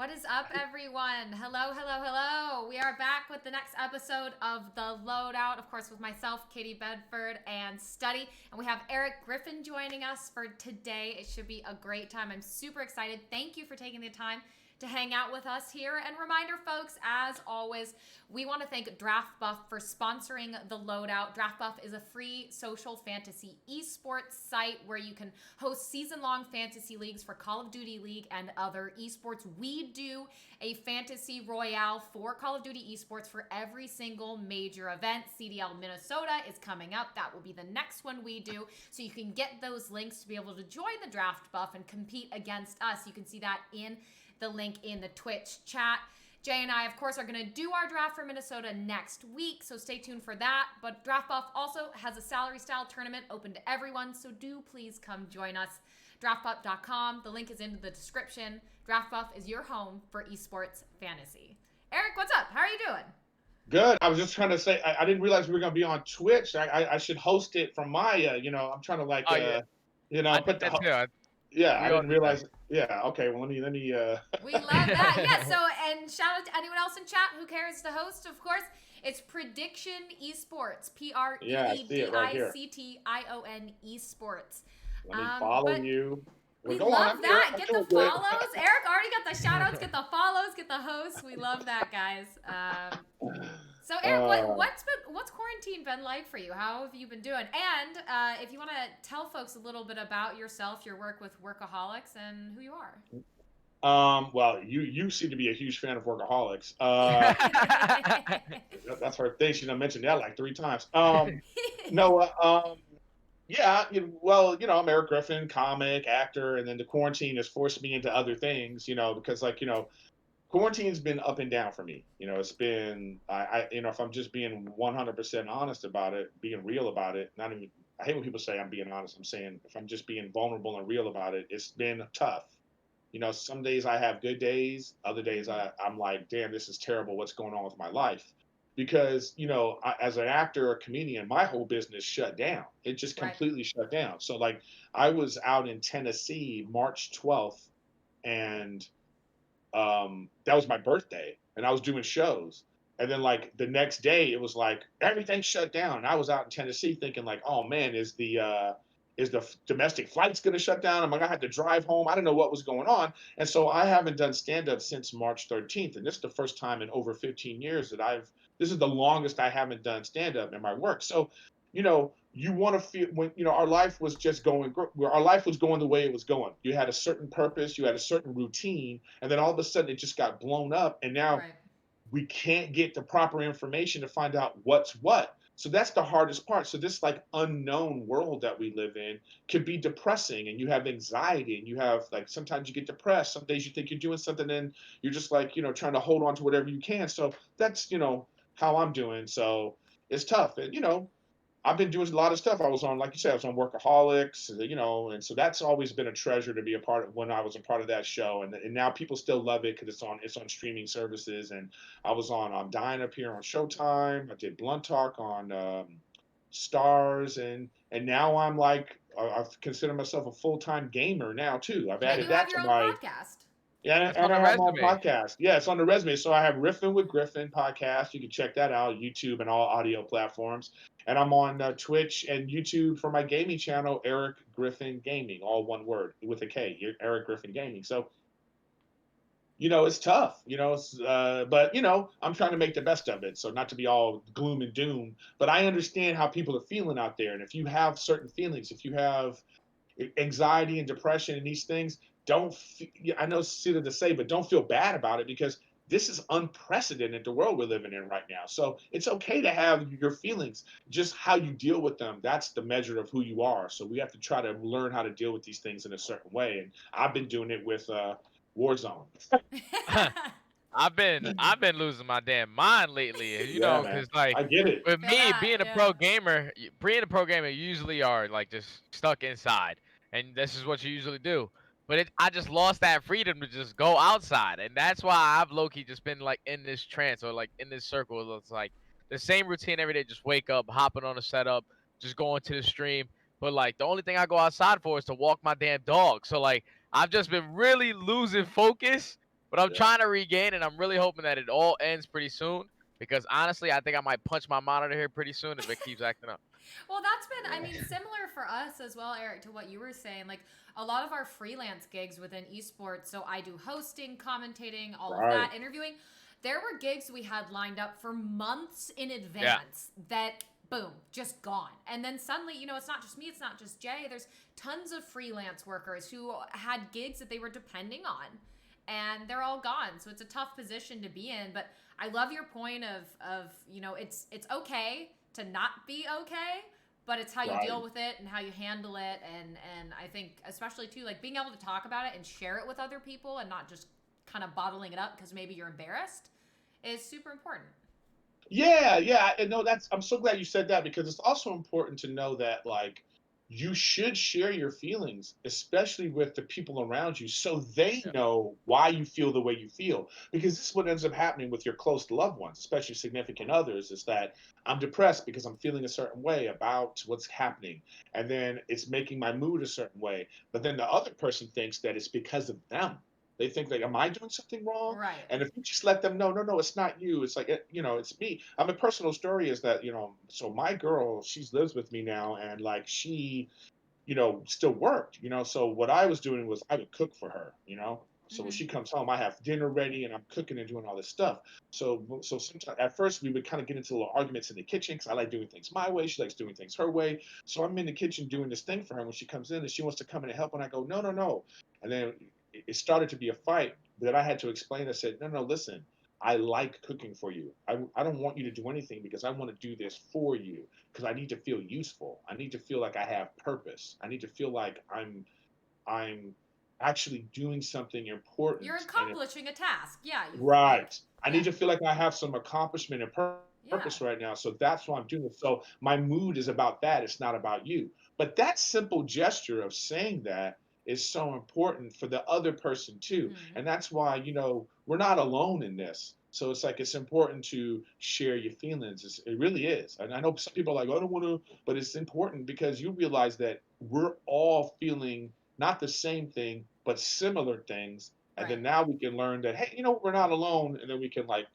What is up, everyone? Hello, hello, hello. We are back with the next episode of the Loadout, of course, with myself, Katie Bedford, and Study. And we have Erik Griffin joining us for today. It should be a great time. I'm super excited. Thank you for taking the time to hang out with us here. And reminder, folks, as always, we want to thank Draft Buff for sponsoring the Loadout. Draft Buff is a free social fantasy esports site where you can host season-long fantasy leagues for Call of Duty League and other esports. We do a fantasy royale for Call of Duty esports for every single major event. CDL Minnesota is coming up. That will be the next one we do. So you can get those links to be able to join the Draft Buff and compete against us. You can see that in the link in the Twitch chat. Jay and I, of course, are going to do our draft for Minnesota next week, so stay tuned for that. But Draft Buff also has a salary-style tournament open to everyone, so do please come join us. DraftBuff.com. The link is in the description. Draft Buff is your home for esports fantasy. Erik, what's up? How are you doing? Good. I was just trying to say, I didn't realize we were going to be on Twitch. I should host it from my, I'm trying to Oh yeah, I put did that too. yeah, I We all didn't did that. realize. Yeah. Okay. Well, let me, We love that. Yeah, so, and shout out to anyone else in chat who cares to host, of course. It's Prediction Esports, yeah, I see it right here. Prediction Esports. Let me follow But you. Well, we go on. love I'm here. that. I'm Get the doing good. follows. Erik already got the shout outs. Get the follows. Get the hosts. We love that, guys. So Erik, Uh, what's quarantine been like for you? How have you been doing? And if you want to tell folks a little bit about yourself, your work with Workaholics, and who you are. well, you seem to be a huge fan of Workaholics. That's her thing. She done mentioned that like three times. No, yeah, I'm Erik Griffin, comic, actor, and then the quarantine has forced me into other things, because quarantine's been up and down for me. It's been, if I'm just being 100% honest about it, being real about it, not even, I hate when people say I'm being honest. I'm saying if I'm just being vulnerable and real about it, it's been tough. Some days I have good days, other days I'm like, damn, this is terrible. What's going on with my life? Because, as an actor or comedian, my whole business shut down. It just Right. completely shut down. So, like, I was out in Tennessee March 12th, and that was my birthday, and I was doing shows. And then, like, the next day, it was like everything shut down. And I was out in Tennessee thinking, like, oh man, is the domestic flights going to shut down? Am I going to have to drive home? I don't know what was going on. And so I haven't done stand up since March 13th. And this is the first time in over 15 years this is the longest I haven't done stand up in my work. So, you want to feel when, our life was just our life was going the way it was going. You had a certain purpose, you had a certain routine, and then all of a sudden it just got blown up. And now Right. we can't get the proper information to find out what's what. So that's the hardest part. So this like unknown world that we live in could be depressing, and you have anxiety, and you have like sometimes you get depressed. Some days you think you're doing something and you're just like, trying to hold on to whatever you can. So that's, how I'm doing. So it's tough. And I've been doing a lot of stuff. I was on, like you said, I was on Workaholics, and so that's always been a treasure to be a part of when I was a part of that show. And now people still love it because it's on streaming services. And I was on Dying Up Here on Showtime. I did Blunt Talk on Stars, and now I'm like I consider myself a full-time gamer now too. I've And added you have that your to own my podcast. yeah, It's on and I the have my own resume. podcast. Yeah, it's on the resume. So I have Riffin with Griffin podcast. You can check that out, YouTube and all audio platforms. And I'm on Twitch and YouTube for my gaming channel, Erik Griffin Gaming, all one word with a K, Erik Griffin Gaming. So, it's tough, but, I'm trying to make the best of it. So not to be all gloom and doom, but I understand how people are feeling out there. And if you have certain feelings, if you have anxiety and depression and these things, don't I know it's silly to say, but don't feel bad about it, because this is unprecedented, the world we're living in right now. So it's okay to have your feelings. Just how you deal with them, that's the measure of who you are. So we have to try to learn how to deal with these things in a certain way. And I've been doing it with Warzone. I've been losing my damn mind lately, Yeah, man, cause like I get it. with Feel me that, being a yeah. pro gamer, you usually are like just stuck inside, and this is what you usually do. But I just lost that freedom to just go outside, and that's why I've low key just been like in this trance or like in this circle. It's like the same routine every day. Just wake up, hopping on a setup, just going to the stream. But like the only thing I go outside for is to walk my damn dog. So like I've just been really losing focus But I'm Yeah. trying to regain, and I'm really hoping that it all ends pretty soon. Because honestly, I think I might punch my monitor here pretty soon if it keeps acting up. Well, that's been, I Yeah. mean, similar for us as well, Eric, to what you were saying. Like a lot of our freelance gigs within esports, so I do hosting, commentating, all of Right. that, interviewing. There were gigs we had lined up for months in Yeah. advance that, boom, just gone. And then suddenly, it's not just me, it's not just Jay. There's tons of freelance workers who had gigs that they were depending on, and they're all gone. So it's a tough position to be in. But I love your point of it's okay to not be okay, but it's how you Right. deal with it and how you handle it. And I think especially too, like being able to talk about it and share it with other people and not just kind of bottling it up because maybe you're embarrassed is super important. Yeah, yeah, and no, I'm so glad you said that because it's also important to know that like you should share your feelings, especially with the people around you, so they Yeah. know why you feel the way you feel. Because this is what ends up happening with your close loved ones, especially significant others, is that I'm depressed because I'm feeling a certain way about what's happening. And then it's making my mood a certain way. But then the other person thinks that it's because of them. They think like, am I doing something wrong? Right. And if you just let them know, no, no, it's not you. It's like, it's me. My personal story is that, so my girl, she lives with me now and like she, still worked, So what I was doing was I would cook for her, So when Mm-hmm. she comes home, I have dinner ready and I'm cooking and doing all this stuff. So sometimes at first we would kind of get into little arguments in the kitchen because I like doing things my way. She likes doing things her way. So I'm in the kitchen doing this thing for her when she comes in and she wants to come in and help. And I go, no, no, no. And then it started to be a fight that I had to explain. I said, no, no, listen, I like cooking for you. I don't want you to do anything because I want to do this for you because I need to feel useful. I need to feel like I have purpose. I need to feel like I'm actually doing something You're important and accomplishing a task. Yeah, you like right. I yeah. need to feel like I have some accomplishment and Yeah. purpose right now. So that's why I'm doing it. So my mood is about that. It's not about you. But that simple gesture of saying that is so important for the other person too. Mm-hmm. And that's why, we're not alone in this. So it's like it's important to share your feelings. It really is. And I know some people are like, "Oh, I don't want to, but it's important because you realize that we're all feeling not the same thing, but similar things and Right. then now we can learn that, hey, we're not alone. And then we can like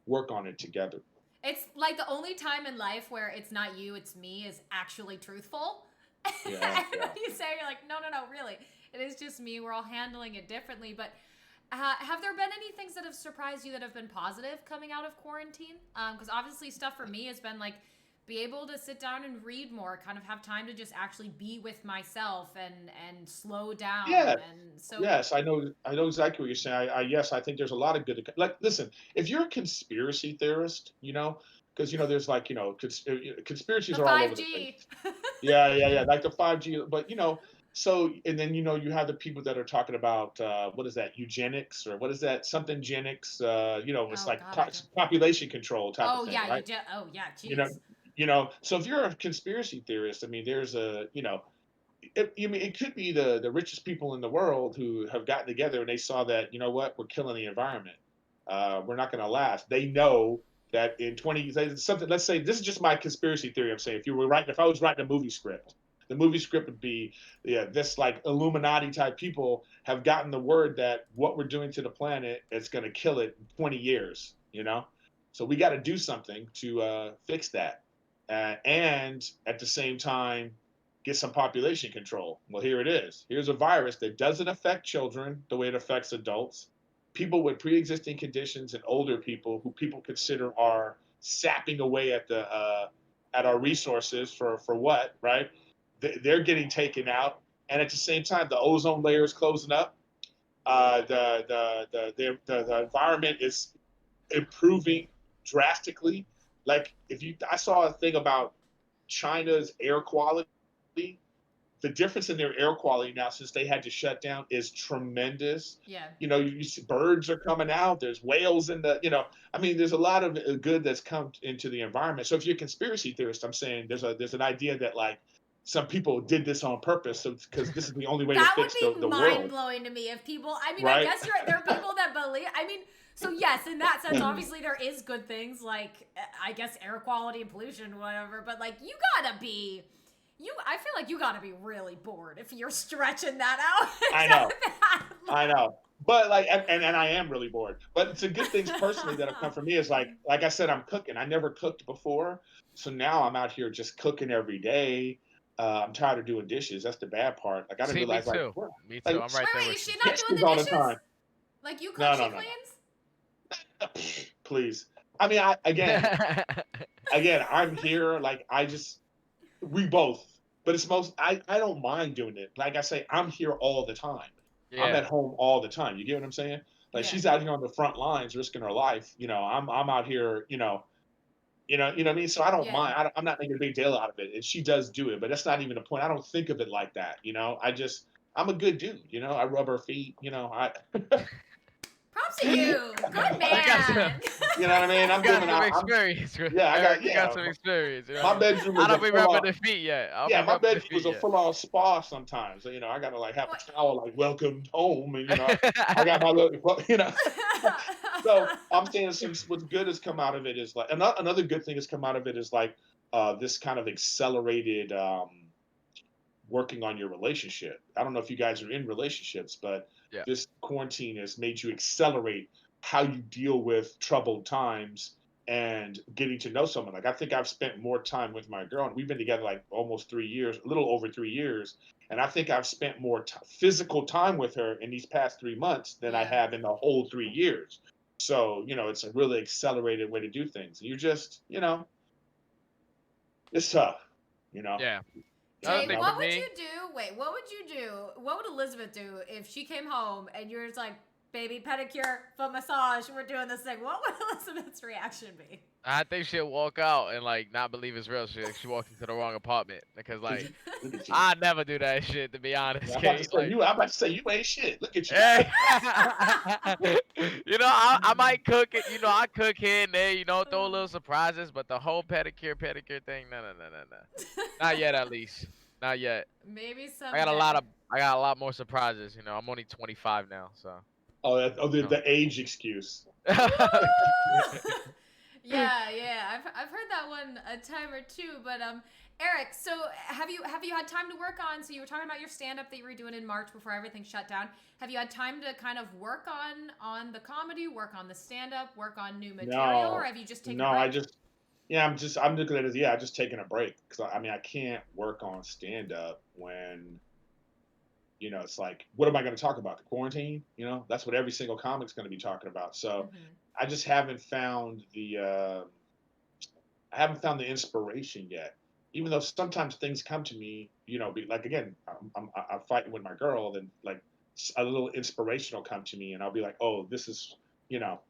work on it together. It's like the only time in life where it's not you, it's me is actually truthful. And Yeah. when Yeah. you say, you're like, no, no, no, really, it is just me. We're all handling it differently. But have there been any things that have surprised you that have been positive coming out of quarantine? Because obviously, stuff for me has been like be able to sit down and read more, kind of have time to just actually be with myself and slow down. Yeah. And so, Yes. I know exactly what you're saying. Yes, I think there's a lot of good, like, listen, if you're a conspiracy theorist, because, there's like, the conspiracies are all over the place. 5G. Yeah, yeah, yeah. Like the 5G, but so and then you have the people that are talking about what is that eugenics or what is that something genics? It's Oh, like God, I don't. population control type of Oh, thing, yeah, right? oh, yeah, You know, jeez. So if you're a conspiracy theorist, I mean, there's it could be the richest people in the world who have gotten together and they saw that what we're killing the environment. We're not going to last. They know that in 20 something. Let's say this is just my conspiracy theory. I'm saying if I was writing a movie script, the movie script would be this like Illuminati type people have gotten the word that what we're doing to the planet is going to kill it in 20 years. So we got to do something to fix that, and at the same time get some population control. Well, here it is. Here's a virus that doesn't affect children the way it affects adults. People with pre-existing conditions and older people who people consider are sapping away at our resources for what, right? They're getting taken out, and at the same time, the ozone layer is closing up. The environment is improving drastically. Like I saw a thing about China's air quality. The difference in their air quality now since they had to shut down is tremendous. Yeah. You see birds are coming out. There's whales in I mean, there's a lot of good that's come into the environment. So if you're a conspiracy theorist, I'm saying there's an idea that like some people did this on purpose, so because this is the only way to That would fix be the mind world, blowing to me if people. I mean, I right? guess you're right. There are people that believe. I mean, so yes, in that sense, obviously there is good things like I guess air quality and pollution, whatever. But like, you gotta be. I feel like you gotta be really bored if you're stretching that out. I know. That I know. But like, and I am really bored. But it's a good things personally that have come from me is like I said, I'm cooking. I never cooked before, so now I'm out here just cooking every day. I'm tired of doing dishes. That's the bad part. Like I didn't See, me realize like too. what Me too. like I'm right there Is with she you. not doing dishes the all the dishes? time. Like you cook, No, she no, no, cleans? no. Please. I mean, again, I'm here. Like we both. But it's I don't mind doing it. Like I say, I'm here all the time. I'm Yeah. at home all the time. You get what I'm saying? Like Yeah. she's out here on the front lines risking her life. I'm out here, you know what I mean? So I don't Yeah. mind. I'm not making a big deal out of it. And she does do it, but that's not even the point. I don't think of it like that. I'm a good dude. I rub her feet. Props to you. Good You got some. man. You know what I mean? You I'm got giving some out. experience, Yeah, I got, Eric. You got yeah. some experience. You know what I My mean? bedroom I is a don't be full rubbing on. the feet yet. I'll Yeah, be my rubbing the bedroom is feet a yet. full on spa sometimes. I gotta like have a towel like welcome home, and I got my little. So I'm saying what's good has come out of it is like another good thing has come out of it is like this kind of accelerated working on your relationship. I don't know if you guys are in relationships, but Yeah. this quarantine has made you accelerate how you deal with troubled times and getting to know someone. Like I think I've spent more time with my girl, and we've been together like almost 3 years, a little over 3 years. And I think I've spent more physical time with her in these past 3 months than I Yeah. have in the whole 3 years. So, it's a really accelerated way to do things. You just, it's tough, you know. Yeah. Another Jay, thing You for what would me. you do? Wait, what would you do? What would Elizabeth do if she came home and you're just like, baby, pedicure, foot massage, we're doing this thing? What would Elizabeth's reaction be? I think she'll walk out and like not believe it's real. She walked into the wrong apartment because Look like at you. I never do that shit to be honest, Kate. Like, I'm about to say you ain't shit. Look at you. hey, I might cook it. I cook here and there. Throw a little surprises, but the whole pedicure thing, no, not yet at least, not yet. Maybe I got a lot someday. of I got a lot more surprises. I'm only 25 now, so. The age excuse. Yeah. I've heard that one a time or two, but Eric, so have you had time to work on? So you were talking about your stand up that you were doing in March before everything shut down. Have you had time to kind of work on the comedy, work on the stand up, work on new material, or No, have you just taken a no, break? I'm looking at it as, yeah, I've just taken a break because I mean, I can't work on stand up when, it's like, what am I going to talk about? The quarantine? That's what every single comic's going to be talking about. So Mm-hmm. I just haven't found I haven't found the inspiration yet. Even though sometimes things come to me, be like again, I'm fighting with my girl, then like a little inspiration will come to me, and I'll be like, oh, this is, you know,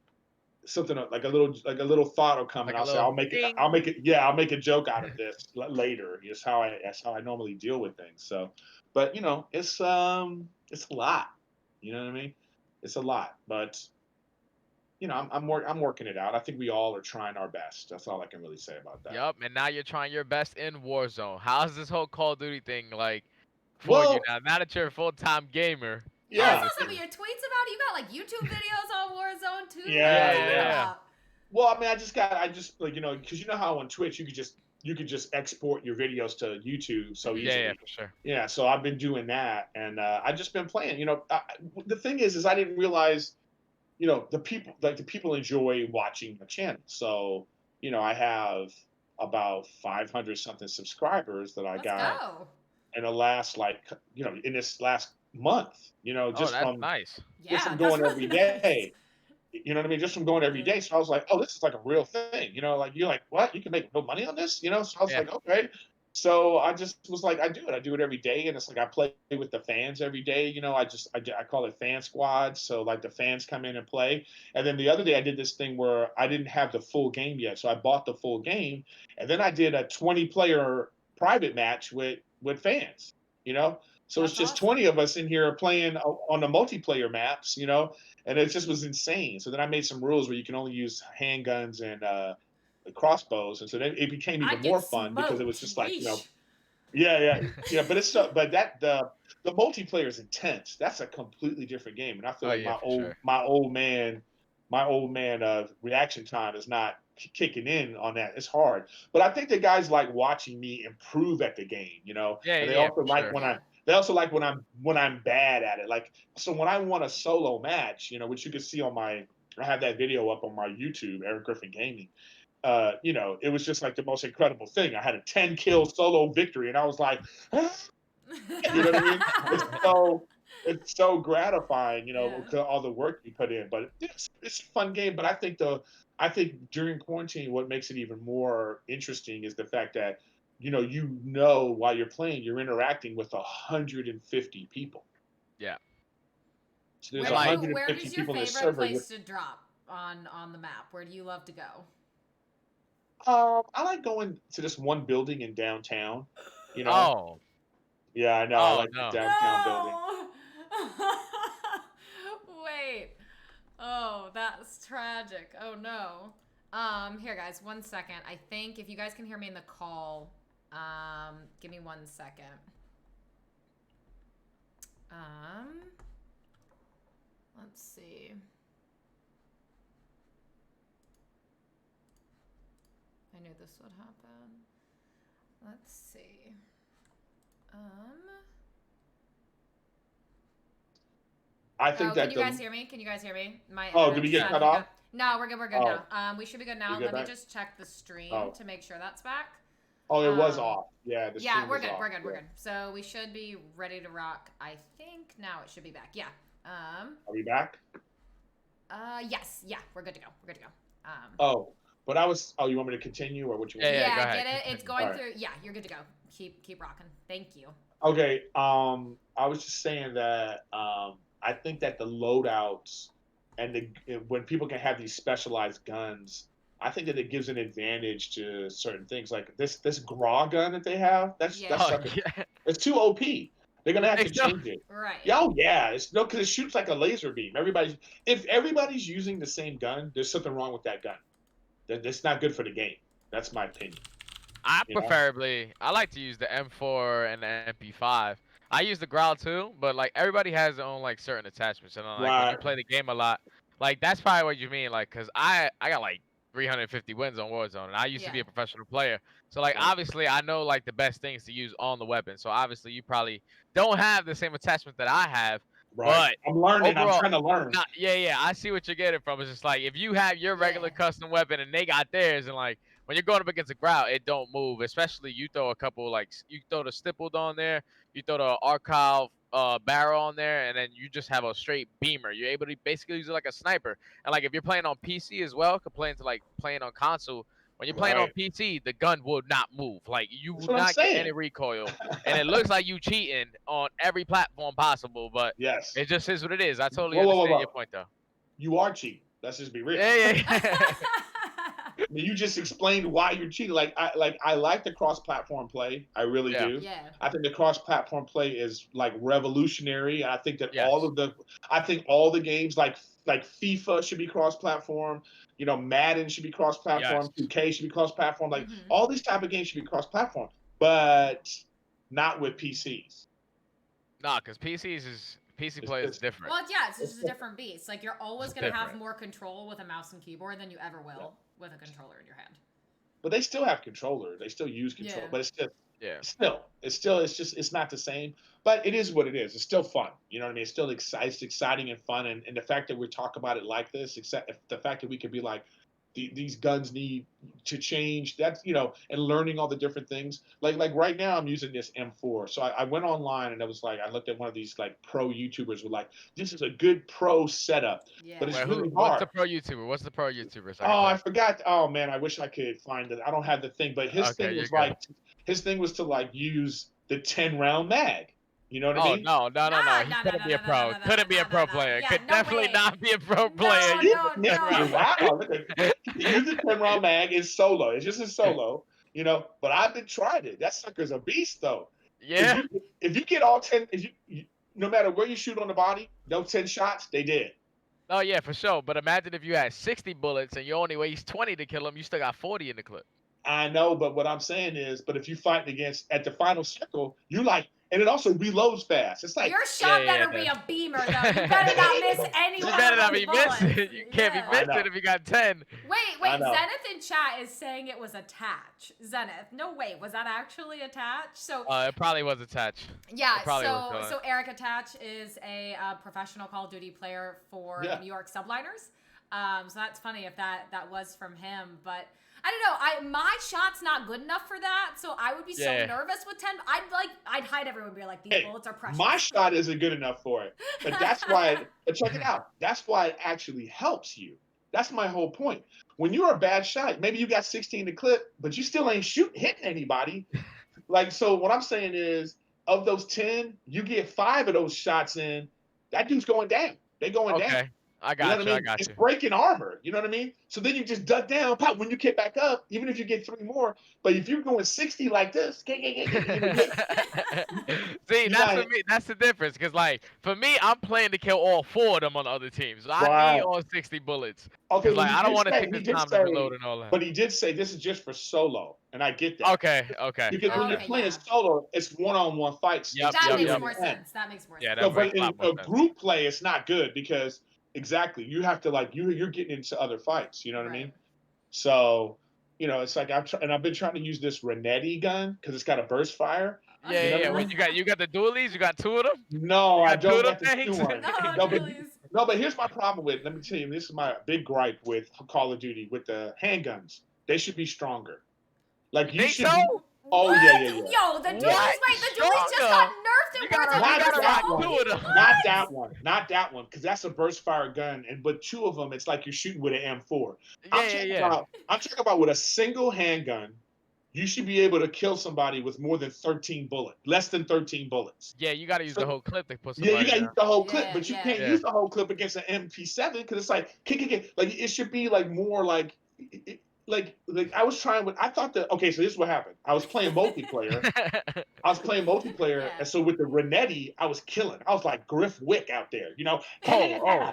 something like a little thought will come, and Like a I'll say, little I'll ding. make it, yeah, I'll make a joke out of this later. That's how I normally deal with things. So, but it's a lot. You know what I mean? It's a lot, but I'm working it out. I think we all are trying our best. That's all I can really say about that. Yup, and now you're trying your best in Warzone. How's this whole Call of Duty thing like for you Well, now? Now that you're a full-time gamer, Yeah, I how is yeah, saw it some for of you? your tweets about it. You got like YouTube videos on Warzone too. What are you Yeah, yeah, yeah, talking yeah. yeah. about? Well, I mean, I just like because how on Twitch you could just export your videos to YouTube so Mm-hmm. Yeah, yeah, easily. for sure. Yeah, so I've been doing that, and I just been playing. The thing is I didn't realize the people enjoy watching the channel. So I have about 500 something subscribers that I Let's got Nice. go. in the last in this last month. Oh, Just that's from nice. just Yeah, from that's going really every nice. day. You know what I mean? Just from going every Yeah. day. So I was like, oh, this is like a real thing. Like you're like, what? You can make no money on this? So I was Yeah. like, okay. So I just was like, I do it. I do it every day, and it's like I play with the fans every day. I call it fan squads. So like the fans come in and play. And then the other day I did this thing where I didn't have the full game yet, so I bought the full game, and then I did a 20-player private match with fans. You know, so it's That's just 20 awesome. of us in here playing on the multiplayer maps. And it just was insane. So then I made some rules where you can only use handguns and crossbows, and so then it became I even get more fun because it was smoked. just like Yeesh. yeah, yeah, yeah. But it's so, but that the multiplayer is intense. That's a completely different game, and I feel Oh like yeah, for sure. my old man reaction time is not kicking in on that. It's hard, but I think the guys like watching me improve at the game. Yeah, And they yeah, also for like sure. when I Yeah. They also like when I'm bad at it. Like, so when I won a solo match, which you can see I have that video up on my YouTube, Eric Griffin Gaming. It was just like the most incredible thing. I had a 10 kill solo victory, and I was like, ah, you know what I mean? It's so gratifying, Yeah. all the work you put in. But it's a fun game. But I think during quarantine, what makes it even more interesting is the fact that while you're playing, you're interacting with 150 people. Yeah. So there's Like, Where 150 is your people in a favorite server. place to drop on the map? Where do you love to go? I like going to this one building in downtown. You know, oh, yeah, I know. I oh like the no. downtown building. No. Wait. Oh, that's tragic. Oh no. Here guys, 1 second. I think if you guys can hear me in the call, give me 1 second. Let's see. I knew this would happen. Let's see. I think that can you guys hear me? Can you guys hear me? My Oh, did we internet's get cut acting off? up. No, we're good. We're good Oh, now. We should be good now. you good Let me back? just check the stream Oh, to make sure that's back. it was Um, off. Yeah, the yeah, stream we're was good. off. We're good. We're Yeah. good. So we should be ready to rock. I think now it should be back. Yeah. Are we back? Yes. Yeah, we're good to go. We're good to go. Oh, but I was. Oh, you want me to continue or what you want? Yeah, yeah, go ahead. get it. It's Continue. going All right. through. Yeah, you're good to go. Keep rocking. Thank you. Okay. I was just saying that I think that the loadouts and when people can have these specialized guns, I think that it gives an advantage to certain things. Like this Graw gun that they have, that's Yeah. Oh sucker. yeah. It's too OP. They're gonna have to Think so? change it. Right. Yeah, oh yeah. It's no, because it shoots like a laser beam. If everybody's using the same gun, there's something wrong with that gun. That's not good for the game. That's my opinion. I You know? I like to use the M4 and the MP5. I use the Growl too, but like everybody has their own like certain attachments, and then, like when you Right. play the game a lot, like that's probably what you mean, like, cause I got like 350 wins on Warzone, and I used to be Yeah. a professional player, so like Right. obviously I know like the best things to use on the weapon. So obviously you probably don't have the same attachment that I have, Right. but I'm learning. I'm overall, trying to learn. not yeah, I see what you're getting from. It's just like if you have your regular Yeah. custom weapon and they got theirs, and like when you're going up against a Growl, it don't move. Especially you throw a couple like you throw the stippled on there, you throw the archive barrel on there, and then you just have a straight beamer. You're able to basically use it like a sniper. And like if you're playing on PC as well, compared to like playing on console. When you're playing on Right. PC, the gun will not move. Like you That's will what I'm not get saying. any recoil, and it looks like you cheating on every platform possible. But Yes. it just is what it is. I totally Whoa, whoa, whoa, understand your whoa. point though. You are cheating. Let's just be real. Yeah. I mean, you just explained why you're cheating. I like the cross-platform play. I really Yeah. do. Yeah. I think the cross-platform play is like revolutionary. I think that Yes. I think all the games like FIFA should be cross-platform. Madden should be cross-platform. Yes. 2K should be cross-platform. Like Mhm. all these type of games should be cross-platform, but not with PCs. Nah, because PC play is It's different. Well, yeah, it's just a different beast. Like you're always It's gonna have different. more control with a mouse and keyboard than you ever will with a controller in your hand. But they still have controller. They still use control. Yeah. But it's just Yeah. it's not the same. But it is what it is. It's still fun. You know what I mean? It's still it's exciting and fun. And the fact that we talk about it like this, except the fact that we could be like, these guns need to change. That's and learning all the different things. Like right now, I'm using this M4. So I went online and it was like I looked at one of these like pro YouTubers who were like, this is a good pro setup, Yeah. but it's Wait, really what's hard. the pro YouTuber? What's the pro YouTuber? So I can Oh, I check. forgot. Oh man, I wish I could find it. I don't have the thing, but his Okay, thing you're was good. to like use the 10-round mag. You know what I Oh mean? no. Nah, He nah, couldn't nah, be a nah, pro. nah, nah, Couldn't be nah, a pro nah, player. yeah, Could no definitely way. not be a pro No, player. no, no. Wow, look at use the 10-round mag in solo. It's just a solo, But I've been trying it. That sucker's a beast, though. If Yeah. you get all 10, no matter where you shoot on the body, no 10 shots, they did. Oh yeah, for sure. But imagine if you had 60 bullets and you only waste 20 to kill him, you still got 40 in the clip. I know, but what I'm saying is, but if you fight against at the final circle, you like and it also reloads fast. It's like Your shot Yeah, better be a beamer, though. You better not miss any You one better of not those be bullets. missing. You can't be Yeah. I missing know. if you got 10. Wait, I know. Zenith in chat is saying it was attach. Zenith. No, wait, was that actually attach? So It probably was attached. yeah, It probably was so done. so Erik Attach is a professional Call of Duty player for Yeah. the New York Subliners. So that's funny if that was from him, but I don't know. My shot's not good enough for that, so I would be so Yeah. nervous with 10. I'd hide everyone and be like, these Hey, bullets are precious. my shot isn't good enough for it. But that's why, but check it out. That's why it actually helps you. That's my whole point. When you're a bad shot, maybe you got 16 to clip, but you still ain't hitting anybody. Like, so what I'm saying is, of those 10, you get 5 of those shots in, that dude's going down. They going down. Okay. I You know got what you. I I mean? got It's you. breaking armor. You know what I mean? So then you just duck down, pop. When you get back up, even if you get 3 more, but if you're going 60 like this, See, you that's for like, me. That's the difference. Cause like for me, I'm playing to kill all 4 of them on the other teams. So I right. need all 60 bullets. Okay, Cause well, like he I don't did want to say, take this time to reload and all that. but he did say this is just for solo, and I get that. Okay. Because when you're Okay, playing yeah. solo, it's one-on-one fights. Yep, It's That yep, makes yep. more sense. That makes more Yeah, sense. that So, but makes a in lot more a sense. group play, it's not good because exactly you have to like you're getting into other fights. You know what I Right. mean? So, it's like I've been trying to use this Renetti gun because it's got a burst fire. Yeah, You know yeah. what I When mean? you got the dualies, you got 2 of them. No, You I got 2 of don't them got the things. two one. No, No, but Julie's. no, but here's my problem with. Let me tell you, this is my big gripe with Call of Duty with the handguns. They should be stronger. Like You you think should so? be. Oh What? yeah. Yo, the dualies, What? wait, the dualies just got Stronger. nerfed You in Words gotta, of you Not gotta that rock one. 2 of them. Not that one, because that's a burst fire gun, but 2 of them, it's like you're shooting with an M4. Yeah. I'm talking about with a single handgun, you should be able to kill somebody with more than 13 bullets, less than 13 bullets. Yeah, you gotta use the So, whole clip to put yeah, you somebody got to down. use the whole clip, Yeah, but you yeah. can't Yeah. use the whole clip against an MP7 because it's like like it should be like more like like I was trying with. I thought that okay, so this is what happened. I was playing multiplayer. Yeah. And so with the Renetti, I was killing. I was like Griff Wick out there, Oh.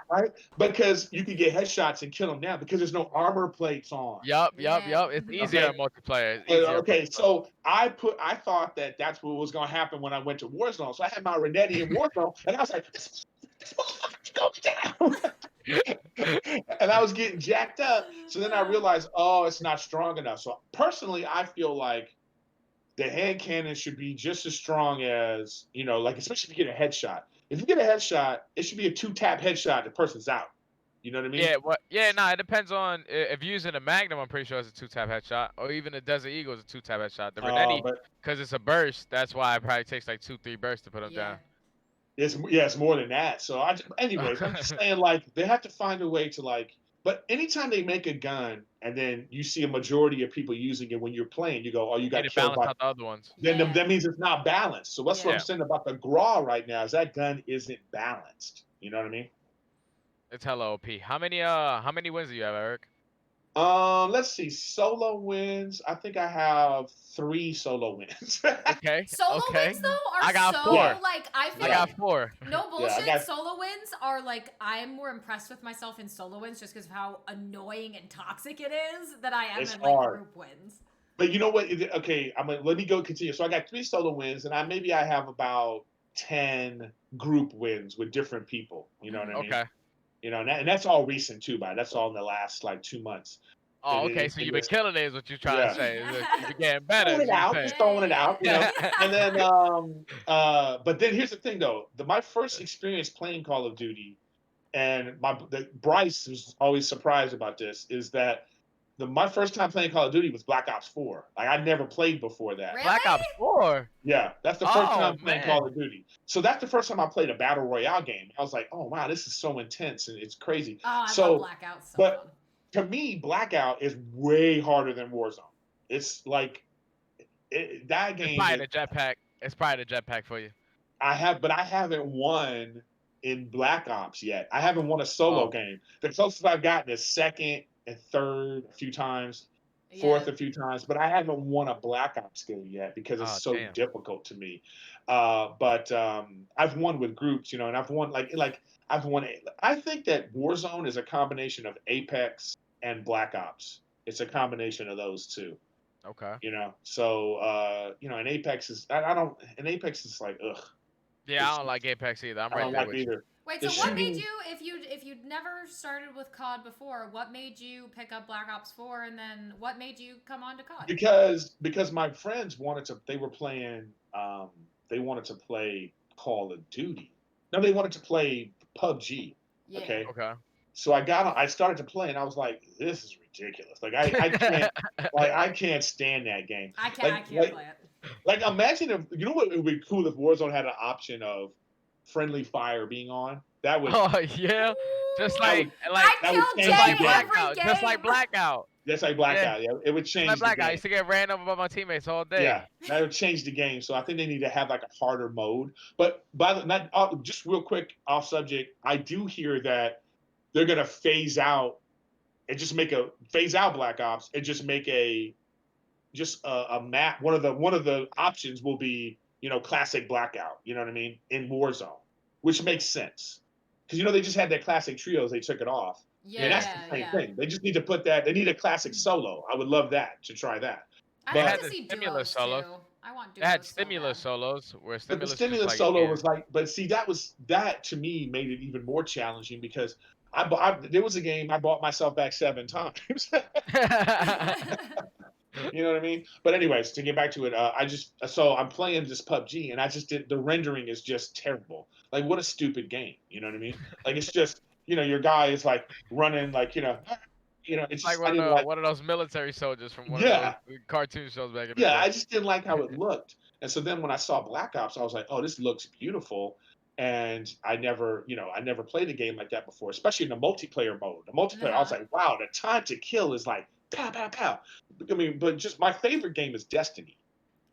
right? Because you can get headshots and kill them now because there's no armor plates on. Yup. Yeah. It's easier Okay. in multiplayer. It's easier. in Okay, multiplayer. so I thought that that's what was going to happen when I went to Warzone. So I had my Renetti in Warzone, and I was like, this motherfucker's going down. And I was getting jacked up. So then I realized, oh, it's not strong enough. So personally, I feel like the hand cannon should be just as strong as, like especially if you get a headshot. If you get a headshot, it should be a 2-tap headshot. The person's out. You know what I mean? Yeah, it depends on if you're using a Magnum, I'm pretty sure it's a 2-tap headshot. Or even the Desert Eagle is a 2-tap headshot. The Renetti, But because it's a burst, that's why it probably takes like 2-3 bursts to put them Yeah. it's more than that. So anyways, I'm just saying like they have to find a way to like. But anytime they make a gun and then you see a majority of people using it when you're playing, you go, oh, you got to killed balance by. out the other ones. Then Yeah. that means it's not balanced. So that's what I'm Yeah. saying about the Graw right now is that gun isn't balanced. You know what I mean? It's hella OP. How many wins do you have, Eric? Let's see. Solo wins. I think I have 3 solo wins. Okay. Solo okay. wins though are I got so 4. like I feel I like got 4. no Yeah, I bullshit. got- Solo wins are like I am more impressed with myself in solo wins just because of how annoying and toxic it is that I am It's in like hard. group wins. But you know what? Okay, let me go continue. So I got 3 solo wins, and I have about 10 group wins with different people. You know what I mean? Okay. And that's all recent too, that's all in the last like 2 months. Oh, okay. So you've been killing it, is what you're trying Yeah. to say. Is that you've been getting better. Throwing is it what you're out, saying. just throwing it out, Yeah. And then, but then here's the thing though: my first experience playing Call of Duty, and Bryce was always surprised about this, is that my first time playing Call of Duty was Black Ops 4. Like I never played before that. Really? Black Ops 4. Yeah, that's the first Oh, time playing man. Call of Duty. So that's the first time I played a battle royale game. I was like, oh wow, this is so intense and it's crazy. Oh, I So, love Blackout so but- fun. To me, Blackout is way harder than Warzone. It's like that It's game. probably the jetpack. It's probably the jetpack for you. I haven't won in Black Ops yet. I haven't won a solo Oh. game. The closest I've gotten is second and third a few times, fourth Yeah. a few times, but I haven't won a Black Ops game yet because it's Oh, so damn. difficult to me. But I've won with groups, and I've won like I've won. I think that Warzone is a combination of Apex and Black Ops. It's a combination of those two. Okay. So in Apex is I don't in Apex is like ugh. Yeah, I don't like Apex either. I'm I right don't there like with it you. either. Wait, The so what Yeah. made shooting you, if you'd never started with COD before, what made you pick up Black Ops 4, and then what made you come on to COD? because my friends wanted to they were playing they wanted to play Call of Duty. No, they wanted to play PUBG. Yeah. Okay. Okay. So I started to play and I was like, this is ridiculous. Like I can't stand that game. I can't Like play like it. like imagine if you know what it would be cool if Warzone had an option of friendly fire being on. Oh yeah. Just That like would I'd like that would kill change just the like Jay game. every blackout. Just like game. blackout. Just like Yeah. Blackout, yeah. It would Just like change the blackout. I game. used to get ran over by my teammates all Yeah, day. that would change the game. So I think they need to have like a harder mode. But not just real quick off subject, I do hear that they're gonna phase out and just make a phase out Black Ops and just make a map. One of the options will be classic Blackout. You know what I mean in Warzone, which makes sense because they just had that classic trios. They took it off, and that's the Yeah, same yeah. thing. They just need to put that. They need a classic solo. I would love that to try that. I'd They like had But to the see stimulus duos solos. too. I want They had duos so stimulus bad. solos where but the stimulus is just stimulus like you solo can. was like, but see, that to me made it even more challenging because there was a game I bought myself back 7 times. You know what I mean? But anyways, to get back to it, I'm playing this PUBG and I just did the rendering is just terrible. Like what a stupid game. You know what I mean? Like it's just your guy is like running like it's It's like just I didn't like one of those military soldiers from one of those yeah cartoon shows back in the yeah day. I just didn't like how it looked. And so then when I saw Black Ops, I was like, oh, this looks beautiful. And I never played a game like that before, especially in the multiplayer mode. The multiplayer, I was Uh-huh. like, wow, the time to kill is like pow pow pow. I mean, but just my favorite game is Destiny.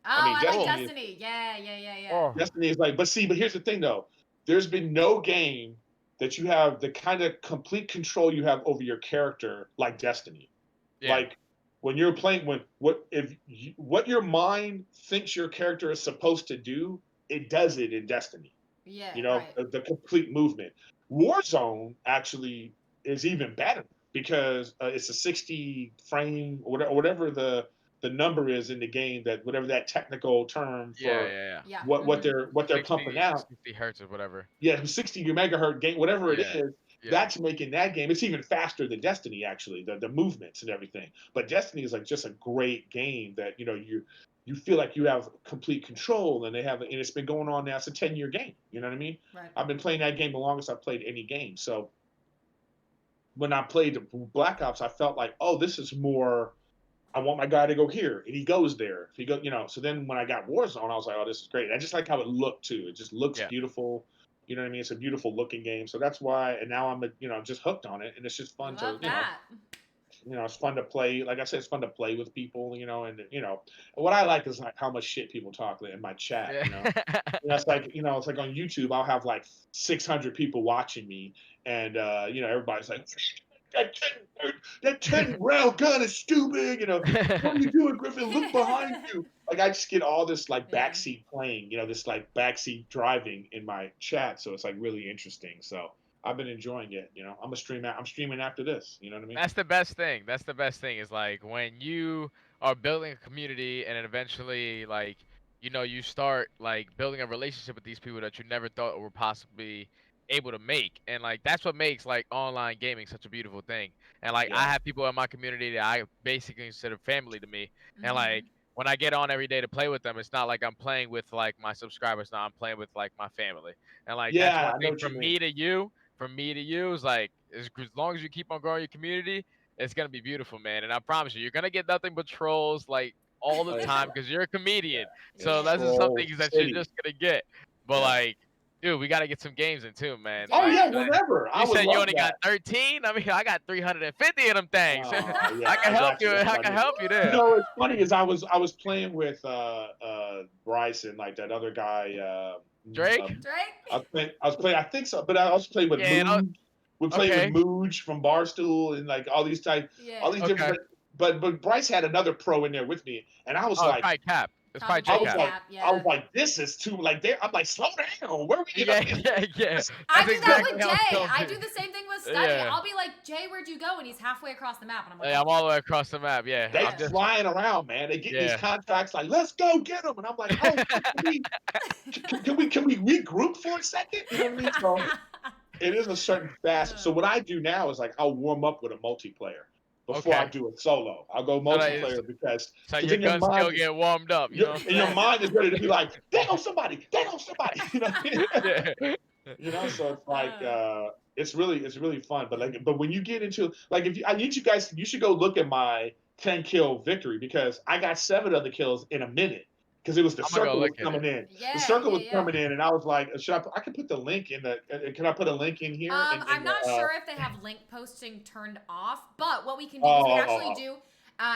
Oh, I mean, I like Oh, Destiny. Yeah, yeah, yeah, yeah. oh, Destiny is like, but here's the thing though. There's been no game that you have the kind of complete control you have over your character like Destiny. yeah, Like when you're playing, what your mind thinks your character is supposed to do, it does it in Destiny. Yeah, right. The complete movement. Warzone actually is even better because it's a 60 frame or whatever the number is in the game, that whatever that technical term yeah, for yeah, yeah. Yeah. what they're pumping 60, out. 60 hertz or whatever. Yeah, 60 megahertz game, whatever it Yeah, is, yeah, that's making that game. It's even faster than Destiny, actually, the movements and everything. But Destiny is like just a great game that you feel like you have complete control, and it's been going on now. It's a 10-year game. You know what I mean? Right. I've been playing that game the longest I've played any game. So when I played Black Ops, I felt like, oh, this is more. I want my guy to go here, and he goes there. If he go, So then when I got Warzone, I was like, oh, this is great. I just like how it looked too. It just looks yeah. beautiful. You know what I mean? It's a beautiful looking game. So that's why. And now I'm just hooked on it, and it's just I fun love to that. it's fun to play. Like I said, it's fun to play with people. And what I like is like how much shit people talk in my chat. Yeah. It's like on YouTube, I'll have like 600 people watching me, and everybody's like, that 10 round gun is stupid. What are you doing, Griffin? Look behind you. Like I just get all this like Yeah. backseat playing, this like backseat driving in my chat. So it's like really interesting. So I've been enjoying it. I'm streaming after this. You know what I mean? That's the best thing. That's the best thing is like when you are building a community and then eventually like you start like building a relationship with these people that you never thought were possibly able to make. And like that's what makes like online gaming such a beautiful thing. And like I Yeah. have people in my community that I basically consider family to me. And Mhm. like when I get on every day to play with them, it's not like I'm playing with like my subscribers. Now I'm playing with like my family. And like that's Yeah, one I know thing what you from mean. me to you from me to you is like as long as you keep on growing your community, it's gonna be beautiful, man. And I promise you, you're gonna get nothing but trolls like all the Oh, time because you're a comedian. So Yeah. that's just some Troll things that you're City. just gonna get. But Yeah. like, dude, we gotta get some games in too, man. Oh Like, yeah, Yes. whenever. I you would said you love only got that. 13. I mean, I got 350 of them things. Yeah, I can I help got you. you. I Funny. can help you there. It's funny is I was playing with Bryce and like that other guy. Drake? Drake? I was playing. I think so, but I also played with Yeah. Mooj. We played with Okay. Mooj from Barstool and like all Yeah. these different. Okay. But Bryce had another pro in there with me, and I was Oh, like, probably Cap. It's probably I J was Cap. like, yeah. I was like, this is too like. I'm like, slow down. Where we? You know, Yeah, yeah, yeah. I That's do that exactly with how Jay. it's gonna I be. do the same thing with Study. Yeah. I'll be like, Jay, where'd you go? And he's halfway across the map, and I'm like, Yeah, I'm okay. all the way across the map. Yeah, they I'm just. flying around, man. They get these Yeah. contracts like, let's go get them, and I'm like, oh, can we regroup for a second? You know what I mean? So it is a certain fast. So what I do now is like I'll warm up with a multiplayer before I Okay. do a solo. I'll go So that is. multiplayer because So because your in your gun skill mind, get warmed up. You know what I'm your saying? mind is ready to be like, there goes somebody, there goes somebody. You know, what I mean? Yeah. You know. So it's like it's really fun. But when you get into like if you, I need you guys, you should go look at my 10 kill victory because I got 7 of the kills in a minute because it was the I'm gonna go circle was look at coming it. in. Yeah, The circle was yeah. coming in, and I was like, should I can put the link in the? Can I put a link in here? I'm not sure if they have link posting turned off, but what we can do is we Oh, actually oh, do.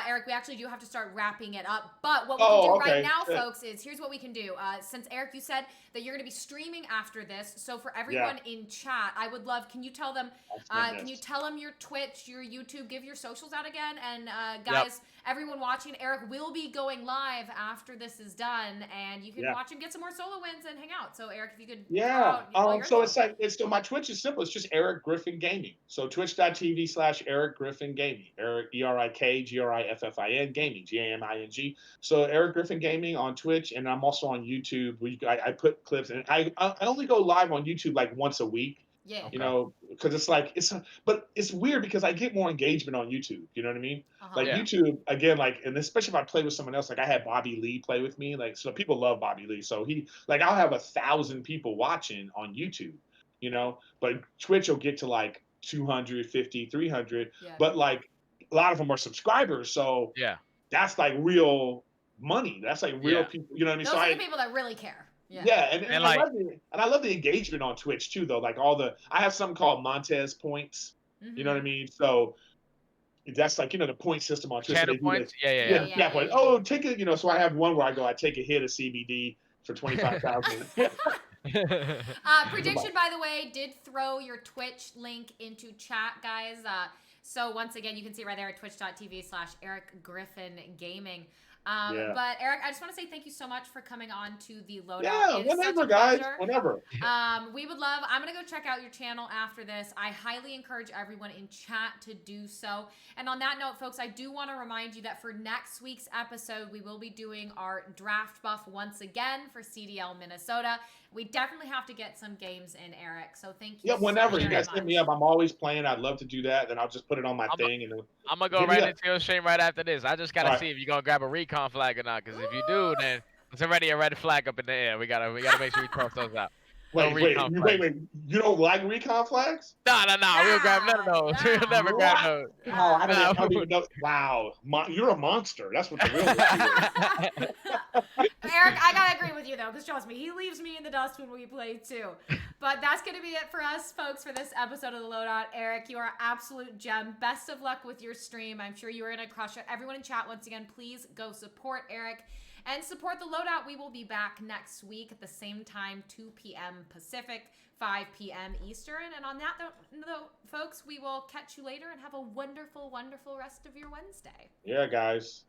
Eric, we actually do have to start wrapping it up. But what we can oh, do right okay. now, Good. folks, is here's what we can do. Since Eric, you said that you're going to be streaming after this, so for Yeah. everyone in chat, I would love. Can you tell them? I'll Can you this. tell them your Twitch, your YouTube, give your socials out again, and Yep. guys, everyone watching, Eric will be going live after this is done, and you can Yeah. watch him get some more solo wins and hang out. So Eric, if you could. Yeah. All your So info. it's like so my Twitch is simple. It's just Erik Griffin Gaming. So twitch.tv/Erik Griffin Gaming. Erik ERIK GRIFFIN Gaming GAMING. So Erik Griffin Gaming on Twitch, and I'm also on YouTube. I put clips, and I only go live on YouTube like once a week. Yeah. You Okay. know, because it's like but it's weird because I get more engagement on YouTube. You know what I mean? Like Yeah. YouTube again, like, and especially if I play with someone else. Like I had Bobby Lee play with me. Like so, people love Bobby Lee. So I'll have 1,000 people watching on YouTube. You know, but Twitch will get to like 250, 300. Yeah. But like a lot of them are subscribers, so Yeah. that's like real money. That's like real Yeah. people. You know what I mean? Those So are the people that really care. Yeah. yeah, And I like, love the engagement on Twitch too, though. Like I have something called Montez points. You know what I mean? So that's like the point system on Twitch. So channel they do points. this. Yeah. Yeah. Point. Oh, take it. So I have one where I take a hit of CBD for 25,000. Prediction, by the way, did throw your Twitch link into chat, guys. So once again, you can see it right there at twitch.tv/Erik Griffin Gaming. Yeah. But Eric, I just want to say thank you so much for coming on to the Loadout. Yeah, It is such whenever, a guys. pleasure. Whenever. We would love. I'm gonna go check out your channel after this. I highly encourage everyone in chat to do so. And on that note, folks, I do want to remind you that for next week's episode, we will be doing our draft buff once again for CDL Minnesota. We definitely have to get some games in, Eric. So thank you. Yeah, whenever so you very guys hit much. me up, I'm always playing. I'd love to do that. Then I'll just put it on my thing and. I'm gonna go Hit me right up. into your stream right after this. I just gotta All right. see if you're gonna grab a recon flag or not. Because if you do, then it's already a red flag up in the air. We gotta make sure we cross those out. No recon flags. Wait. You don't like recon flags? No. We'll grab none of those. Nah. We'll never grab those. Oh, I Nah. don't even know. Wow, you're a monster. That's what the real issue is. Eric, I gotta agree with you though, because trust me, he leaves me in the dust when we play too. But that's gonna be it for us, folks, for this episode of the Loadout. Eric, you are an absolute gem. Best of luck with your stream. I'm sure you are gonna crush it. Everyone in chat, once again, please go support Eric and support the Loadout. We will be back next week at the same time, 2 p.m. Pacific, 5 p.m. Eastern. And on that note, folks, we will catch you later and have a wonderful, wonderful rest of your Wednesday. Yeah, guys.